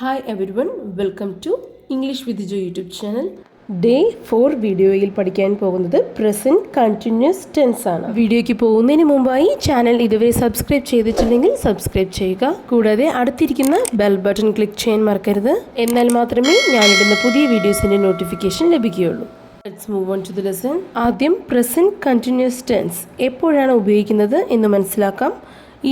Hi everyone, welcome to English with Jo YouTube channel. Day 4 വീഡിയോയിൽ പഠിക്കാൻ പോകുന്നത് present continuous tense ആണ്. വീഡിയോയ്ക്ക് പോകുന്നതിന് മുമ്പായി ചാനൽ ഇതുവരെ സബ്സ്ക്രൈബ് ചെയ്തിട്ടില്ലെങ്കിൽ സബ്സ്ക്രൈബ് ചെയ്യുക. കൂടാതെ അടുത്തിരിക്കുന്ന ബെൽ ബട്ടൺ ക്ലിക്ക് ചെയ്യാൻ മറക്കരുത്. എന്നാൽ മാത്രമേ ഞാനിടുന്ന പുതിയ വീഡിയോസിൻ്റെ നോട്ടിഫിക്കേഷൻ ലഭിക്കുകയുള്ളൂ. Let's move on to the lesson. ആദ്യം പ്രസൻറ്റ് കണ്ടിന്യൂസ് ടെൻസ് എപ്പോഴാണ് ഉപയോഗിക്കുന്നത് എന്ന് മനസ്സിലാക്കാം.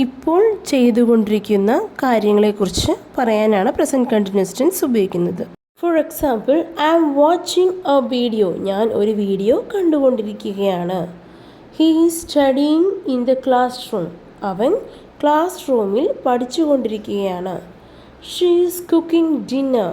ഇപ്പോൾ ചെയ്തുകൊണ്ടിരിക്കുന്ന കാര്യങ്ങളെക്കുറിച്ച് പറയാനാണ് പ്രസൻറ്റ് കണ്ടിന്യൂസ് ടെൻസ് ഉപയോഗിക്കുന്നത്. For example, I am watching a video. ഞാൻ ഒരു വീഡിയോ കണ്ടുകൊണ്ടിരിക്കുകയാണ്. He is studying in the class room. അവൻ ക്ലാസ് റൂമിൽ പഠിച്ചുകൊണ്ടിരിക്കുകയാണ്. She is cooking dinner.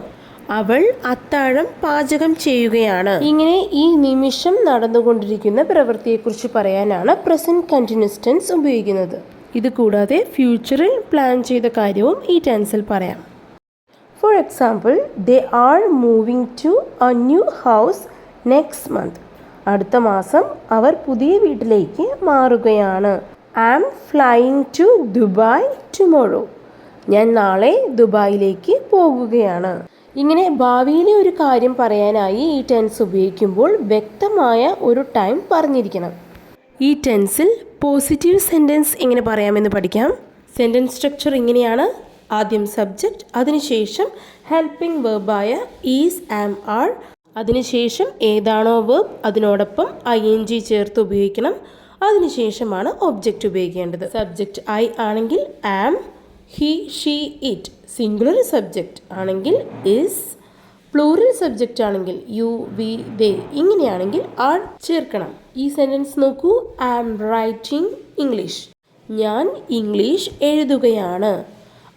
അവൾ അത്താഴം പാചകം ചെയ്യുകയാണ്. ഇങ്ങനെ ഈ നിമിഷം നടന്നുകൊണ്ടിരിക്കുന്ന പ്രവൃത്തിയെക്കുറിച്ച് പറയാനാണ് പ്രസൻറ്റ് കണ്ടിന്യൂസ് ടെൻസ് ഉപയോഗിക്കുന്നത്. ഇത് കൂടാതെ ഫ്യൂച്ചറിൽ പ്ലാൻ ചെയ്ത കാര്യവും ഈ ടെൻസിൽ പറയാം. For example, they are moving to a new house next month. അടുത്ത മാസം അവർ പുതിയ വീട്ടിലേക്ക് മാറുകയാണ്. I am flying to Dubai tomorrow. ഞാൻ നാളെ ദുബായിലേക്ക് പോകുകയാണ്. ഇങ്ങനെ ഭാവിയിലെ ഒരു കാര്യം പറയാനായി ഈ ടെൻസ് ഉപയോഗിക്കുമ്പോൾ വ്യക്തമായ ഒരു ടൈം പറഞ്ഞിരിക്കണം. ഈ ടെൻസിൽ പോസിറ്റീവ് സെൻറ്റൻസ് എങ്ങനെ പറയാമെന്ന് പഠിക്കാം. സെൻറ്റൻസ് സ്ട്രക്ചർ ഇങ്ങനെയാണ്. ആദ്യം സബ്ജക്റ്റ്, അതിനുശേഷം ഹെൽപ്പിംഗ് വെർബായ ഈസ്, ആം, ആർ, അതിനുശേഷം ഏതാണോ വെർബ് അതിനോടൊപ്പം ING ചേർത്ത് ഉപയോഗിക്കണം. അതിനുശേഷമാണ് ഒബ്ജക്റ്റ് ഉപയോഗിക്കേണ്ടത്. സബ്ജക്റ്റ് ഐ ആണെങ്കിൽ am, he, she, it. Singular subject ആണെങ്കിൽ ഇസ്, പ്ലൂറൽ സബ്ജക്റ്റ് ആണെങ്കിൽ യു, വി, ദേ. ഇങ്ങനെയാണെങ്കിൽ ആർ ചേർക്കണം. ഈ സെൻറ്റൻസ് നോക്കൂ. I am writing English. ഞാൻ ഇംഗ്ലീഷ് എഴുതുകയാണ്.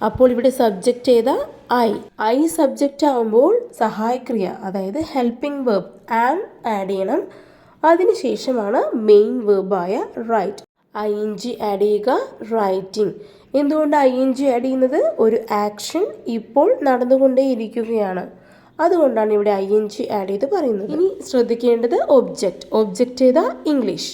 അപ്പോൾ ഇവിടെ സബ്ജക്റ്റ് ഏതാ? ഐ സബ്ജക്റ്റ് ആകുമ്പോൾ സഹായക്രിയ, അതായത് ഹെൽപ്പിംഗ് വെർബ് ആം ആഡ് ചെയ്യണം. അതിനുശേഷമാണ് മെയിൻ വെർബായ റൈറ്റ്. ING ആഡ് ചെയ്യുക, റൈറ്റിംഗ്. എന്തുകൊണ്ട് ING ആഡ് ചെയ്യുന്നത്? ഒരു ആക്ഷൻ ഇപ്പോൾ നടന്നുകൊണ്ടേയിരിക്കുകയാണ്. അതുകൊണ്ടാണ് ഇവിടെ ING ആഡ് ചെയ്ത് പറയുന്നത്. ഇനി ശ്രദ്ധിക്കേണ്ടത് ഒബ്ജക്റ്റ് ഏതാ? English.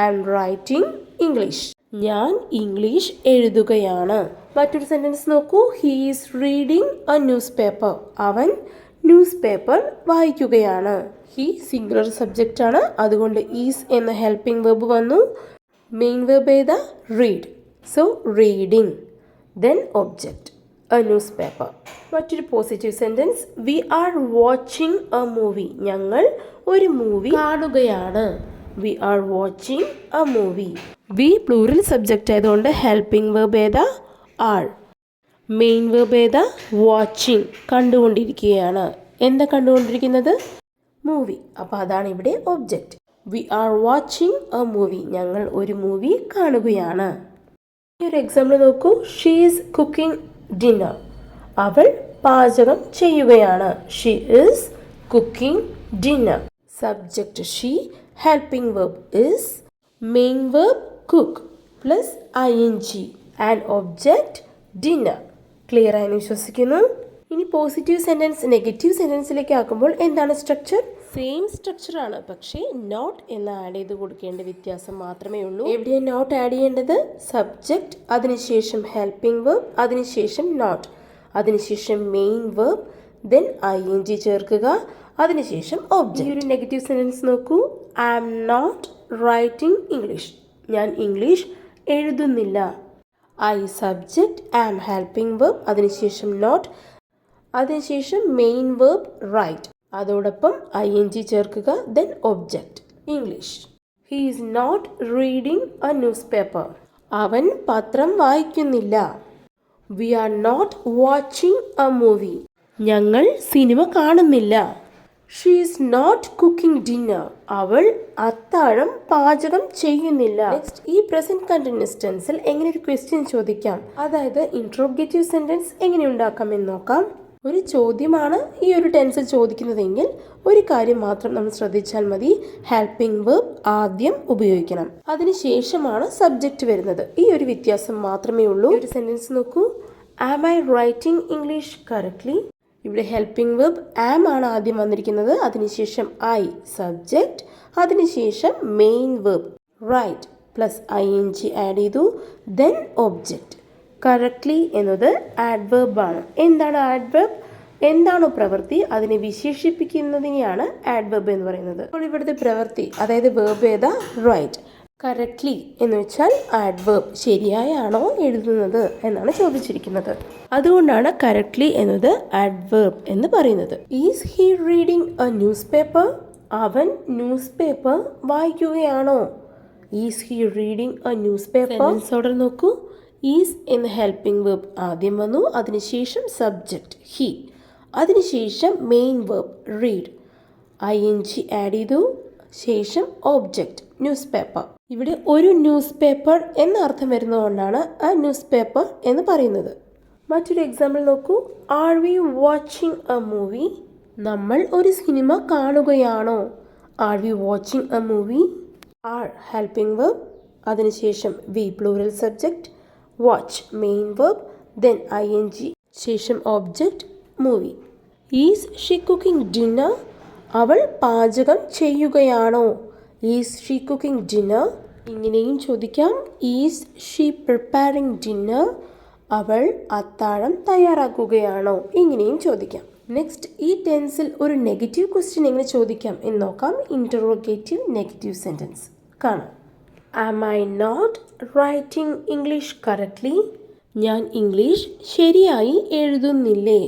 I am writing English. ഞാൻ ഇംഗ്ലീഷ് എഴുതുകയാണ്. മറ്റൊരു സെൻറ്റൻസ് നോക്കൂ. He is reading a newspaper. അവൻ ന്യൂസ് പേപ്പർ വായിക്കുകയാണ്. ഹീ സിംഗുലർ സബ്ജക്റ്റ് ആണ്, അതുകൊണ്ട് ഈസ് എന്ന ഹെൽപ്പിംഗ് വെർബ് വന്നു. മെയിൻ വെർബ് ഏതാ? Read. So reading, then object, a newspaper. മറ്റൊരു positive sentence, we are watching a movie. ഞങ്ങൾ ഒരു മൂവി കാണുകയാണ്. We are watching a movie. We plural subject ആയതുകൊണ്ട് ഹെൽപ്പിംഗ് വെർബ് ഏതാ? R. Main verb ഏതാ? Watching, കണ്ടുകൊണ്ടിരിക്കുകയാണ്. എന്താ കണ്ടുകൊണ്ടിരിക്കുന്നത്? മൂവി. അപ്പോൾ അതാണ് ഇവിടെ object. We are watching a movie. ഞങ്ങൾ ഒരു മൂവി കാണുകയാണ്. ഈ ഒരു എക്സാമ്പിൾ നോക്കൂ. She is cooking dinner. അവൾ പാചകം ചെയ്യുകയാണ്. She is cooking dinner. Subject she, helping verb is, main verb cook plus ING and object dinner. Clear ആയെന്ന് വിശ്വസിക്കുന്നു. ഇനി പോസിറ്റീവ് സെൻറ്റൻസ് നെഗറ്റീവ് സെൻറ്റൻസിലേക്ക് ആക്കുമ്പോൾ എന്താണ് സ്ട്രക്ചർ? സെയിം സ്ട്രക്ചർ ആണ്, പക്ഷേ നോട്ട് എന്ന് ആഡ് ചെയ്ത് കൊടുക്കേണ്ട വ്യത്യാസം മാത്രമേ ഉള്ളൂ. എവിടെയാണ് നോട്ട് ആഡ് ചെയ്യേണ്ടത്? സബ്ജക്റ്റ്, അതിനുശേഷം ഹെൽപ്പിംഗ് വെർബ്, അതിനുശേഷം നോട്ട്, അതിനുശേഷം മെയിൻ വെർബ്, ദെൻ ING ചേർക്കുക, അതിനുശേഷം ഒബ്ജക്റ്റ്. ഈ ഒരു നെഗറ്റീവ് സെൻറ്റൻസ് നോക്കൂ. I am not writing English. ഞാൻ ഇംഗ്ലീഷ് എഴുതുന്നില്ല. I subject, am helping verb, അതിനുശേഷം നോട്ട്, അതിനുശേഷം മെയിൻ വെർബ് റൈറ്റ്, അതോടൊപ്പം ING ചേർക്കുക, then object English. He is not reading a newspaper. അവൻ പത്രം വായിക്കുന്നില്ല. We are not watching a movie. ഞങ്ങൾ സിനിമ കാണുന്നില്ല. She is not cooking dinner. അവൾ അത്താഴം പാചകം ചെയ്യുന്നില്ല. നെക്സ്റ്റ്, ഈ പ്രസന്റ് കണ്ടിന്യൂസ് ടെൻസിൽ എങ്ങനെ ഒരു ക്വസ്റ്റ്യൻ ചോദിക്കാം, അതായത് ഇൻട്രോഗേറ്റീവ് സെന്റൻസ് എങ്ങനെ ഉണ്ടാക്കാം എന്ന് നോക്കാം. ഒരു ചോദ്യമാണ് ഈ ഒരു ടെൻസിൽ ചോദിക്കുന്നതെങ്കിൽ ഒരു കാര്യം മാത്രം നമ്മൾ ശ്രദ്ധിച്ചാൽ മതി. ഹെൽപ്പിംഗ് വെർബ് ആദ്യം ഉപയോഗിക്കണം, അതിനുശേഷമാണ് സബ്ജക്റ്റ് വരുന്നത്. ഈ ഒരു വ്യത്യാസം മാത്രമേ ഉള്ളൂ. ഒരു സെന്റൻസ് നോക്കൂ. Am I writing English correctly. ഇവിടെ ഹെൽപ്പിംഗ് വെർബ് ആം ആണ് ആദ്യം വന്നിരിക്കുന്നത്, അതിനുശേഷം ഐ സബ്ജക്റ്റ്, അതിനുശേഷം main verb write plus ING add ചെയ്തു, ദെൻ ഒബ്ജക്റ്റ്. കറക്റ്റ്ലി എന്നത് ആഡ്വേർബ് ആണ്. എന്താണ് ആഡ്വേർബ്? എന്താണോ പ്രവൃത്തി അതിനെ വിശേഷിപ്പിക്കുന്നതിനെയാണ് ആഡ്വേർബ് എന്ന് പറയുന്നത്. അപ്പോൾ ഇവിടുത്തെ പ്രവൃത്തി അതായത് വേർബ് ഏതാ? റൈറ്റ്. കറക്റ്റ്ലി എന്ന് വെച്ചാൽ ആഡ്വേർബ്, ശരിയായാണോ എഴുതുന്നത് എന്നാണ് ചോദിച്ചിരിക്കുന്നത്. അതുകൊണ്ടാണ് കറക്റ്റ്ലി എന്നത് ആഡ്വേർബ് എന്ന് പറയുന്നത്. Is he reading a newspaper? അവൻ ന്യൂസ് പേപ്പർ വായിക്കുകയാണോ? Is he reading a newspaper? Sentence order നോക്കൂ. ഈസ് എന്ന ഹെൽപ്പിംഗ് വെർബ് ആദ്യം വന്നു, അതിനുശേഷം സബ്ജക്റ്റ് ഹി, അതിനുശേഷം main verb read, ING add ചെയ്തു, ശേഷം ഓബ്ജക്റ്റ് ന്യൂസ് പേപ്പർ. ഇവിടെ ഒരു ന്യൂസ് പേപ്പർ എന്ന അർത്ഥം വരുന്നതുകൊണ്ടാണ് ആ ന്യൂസ് പേപ്പർ എന്ന് പറയുന്നത്. മറ്റൊരു എക്സാമ്പിൾ നോക്കൂ. Are we watching a movie? നമ്മൾ ഒരു സിനിമ കാണുകയാണോ? Are we watching a movie? Are helping verb, അതിനുശേഷം we plural subject, watch main verb, then ING, ശേഷം object movie. Is she cooking dinner? അവൾ പാചകം ചെയ്യുകയാണോ? Is she cooking dinner? ഇങ്ങനെയും ചോദിക്കാം. Is she preparing dinner? അവൾ അത്താഴം തയ്യാറാക്കുകയാണോ? ഇങ്ങനെയും ചോദിക്കാം. നെക്സ്റ്റ്, ഈ ടെൻസിൽ ഒരു നെഗറ്റീവ് ക്വസ്റ്റ്യൻ എങ്ങനെ ചോദിക്കാം എന്ന് നോക്കാം. ഇൻറ്ററോഗേറ്റീവ് നെഗറ്റീവ് സെൻറ്റൻസ് കാണാം. Am I not writing English correctly? ഞാൻ ഇംഗ്ലീഷ് ശരിയായി എഴുതുന്നില്ലേ?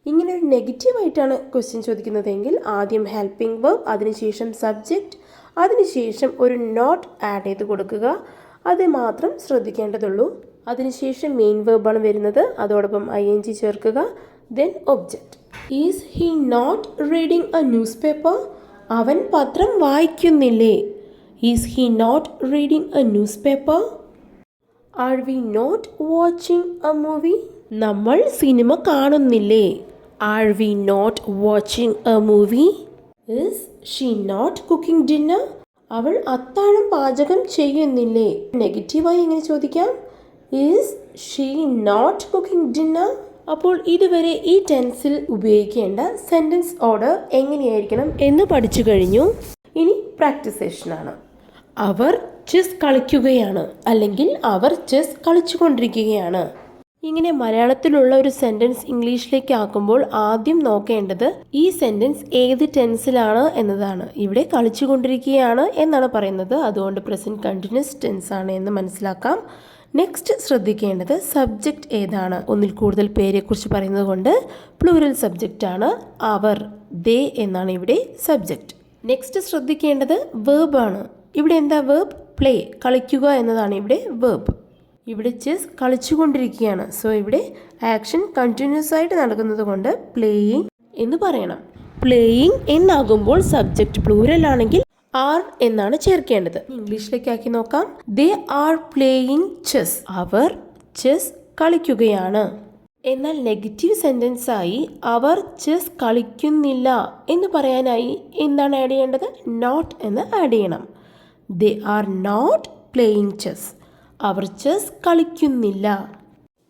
ഇങ്ങനെ ഒരു നെഗറ്റീവായിട്ടാണ് ക്വസ്റ്റ്യൻ ചോദിക്കുന്നതെങ്കിൽ ആദ്യം ഹെൽപ്പിംഗ് വെർബ്, അതിനുശേഷം സബ്ജക്റ്റ്, അതിനുശേഷം ഒരു നോട്ട് ആഡ് ചെയ്ത് കൊടുക്കുക. അത് മാത്രം ശ്രദ്ധിക്കേണ്ടതുള്ളൂ. അതിനുശേഷം മെയിൻ വെർബാണ് വരുന്നത്, അതോടൊപ്പം ING ചേർക്കുക, then object. Is he not reading a newspaper? അവൻ പത്രം വായിക്കുന്നില്ലേ? Is he not reading a newspaper? Are we not watching a movie? നമ്മൾ സിനിമ കാണുന്നില്ലേ? Are we not watching a movie? Is she not cooking dinner? അവൾ അത്താഴം പാചകം ചെയ്യുന്നില്ലേ? നെഗറ്റീവായി എങ്ങനെ ചോദിക്കാം? Is she not cooking dinner? അപ്പോൾ ഇതുവരെ ഈ ടെൻസിൽ ഉപയോഗിക്കേണ്ട സെൻറ്റൻസ് ഓർഡർ എങ്ങനെയായിരിക്കണം എന്ന് പഠിച്ചു കഴിഞ്ഞു. ഇനി പ്രാക്ടീസ് സെഷനാണ്. അവർ ചെസ് കളിക്കുകയാണ്, അല്ലെങ്കിൽ അവർ ചെസ് കളിച്ചുകൊണ്ടിരിക്കുകയാണ്. ഇങ്ങനെ മലയാളത്തിലുള്ള ഒരു സെൻറ്റൻസ് ഇംഗ്ലീഷിലേക്ക് ആക്കുമ്പോൾ ആദ്യം നോക്കേണ്ടത് ഈ സെൻറ്റൻസ് ഏത് ടെൻസിലാണ് എന്നതാണ്. ഇവിടെ കളിച്ചുകൊണ്ടിരിക്കുകയാണ് എന്നാണ് പറയുന്നത്, അതുകൊണ്ട് പ്രസൻറ്റ് കണ്ടിന്യൂസ് ടെൻസ് ആണ് എന്ന് മനസ്സിലാക്കാം. നെക്സ്റ്റ് ശ്രദ്ധിക്കേണ്ടത് സബ്ജക്റ്റ് ഏതാണ്. ഒന്നിൽ കൂടുതൽ പേരെക്കുറിച്ച് പറയുന്നത് കൊണ്ട് പ്ലൂറൽ സബ്ജക്റ്റ് ആണ്. അവർ, ദേ എന്നാണ് ഇവിടെ സബ്ജക്റ്റ്. നെക്സ്റ്റ് ശ്രദ്ധിക്കേണ്ടത് വേർബ് ആണ്. ഇവിടെ എന്താ വേർബ്? പ്ലേ, കളിക്കുക എന്നതാണ് ഇവിടെ വേർബ്. ഇവിടെ ചെസ് കളിച്ചുകൊണ്ടിരിക്കുകയാണ്, സോ ഇവിടെ ആക്ഷൻ കണ്ടിന്യൂസ് ആയിട്ട് നടക്കുന്നത് കൊണ്ട് പ്ലേയിങ് എന്ന് പറയണം. പ്ലേയിങ് എന്നാകുമ്പോൾ സബ്ജക്റ്റ് പ്ലൂറൽ ആണെങ്കിൽ ആർ എന്നാണ് ചേർക്കേണ്ടത്. ഇംഗ്ലീഷിലേക്ക് ആക്കി നോക്കാം. They are playing chess. അവർ ചെസ് കളിക്കുകയാണ്. എന്നാൽ നെഗറ്റീവ് സെൻറ്റൻസ് ആയി അവർ ചെസ് കളിക്കുന്നില്ല എന്ന് പറയാനായി എന്താണ് ആഡ് ചെയ്യേണ്ടത്? നോട്ട് എന്ന് ആഡ് ചെയ്യണം. They are not playing chess. അവർ ചെസ് കളിക്കുന്നില്ല.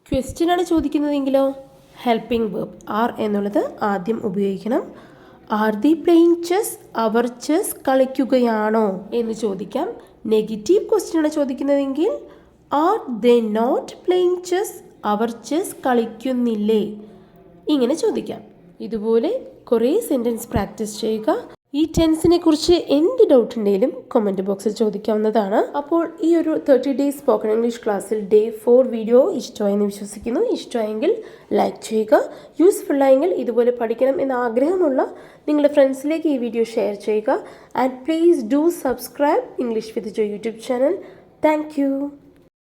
ക്വസ്റ്റ്യൻ ആണ് ചോദിക്കുന്നതെങ്കിലോ ഹെൽപ്പിംഗ് വെർബ് ആർ എന്നുള്ളത് ആദ്യം ഉപയോഗിക്കണം. Are they playing chess? അവർ ചെസ് കളിക്കുകയാണോ എന്ന് ചോദിക്കാം. നെഗറ്റീവ് ക്വസ്റ്റ്യൻ ആണ് ചോദിക്കുന്നതെങ്കിൽ are they not playing chess? അവർ ചെസ് കളിക്കുന്നില്ലേ? ഇങ്ങനെ ചോദിക്കാം. ഇതുപോലെ കുറേ സെൻറ്റൻസ് പ്രാക്ടീസ് ചെയ്യുക. ഈ ടെൻസിനെ കുറിച്ച് എന്ത് ഡൗട്ട് ഉണ്ടെങ്കിലും കമൻറ്റ് ബോക്സിൽ ചോദിക്കാവുന്നതാണ്. അപ്പോൾ ഈ ഒരു 30 days സ്പോക്കൺ ഇംഗ്ലീഷ് ക്ലാസ്സിൽ Day 4 വീഡിയോ ഇഷ്ടമായെന്ന് വിശ്വസിക്കുന്നു. ഇഷ്ടമായെങ്കിൽ ലൈക്ക് ചെയ്യുക. യൂസ്ഫുൾ ആയെങ്കിൽ ഇതുപോലെ പഠിക്കണം എന്ന ആഗ്രഹമുള്ള നിങ്ങളുടെ ഫ്രണ്ട്സിലേക്ക് ഈ വീഡിയോ ഷെയർ ചെയ്യുക. And please do subscribe English with Joy YouTube channel. Thank you.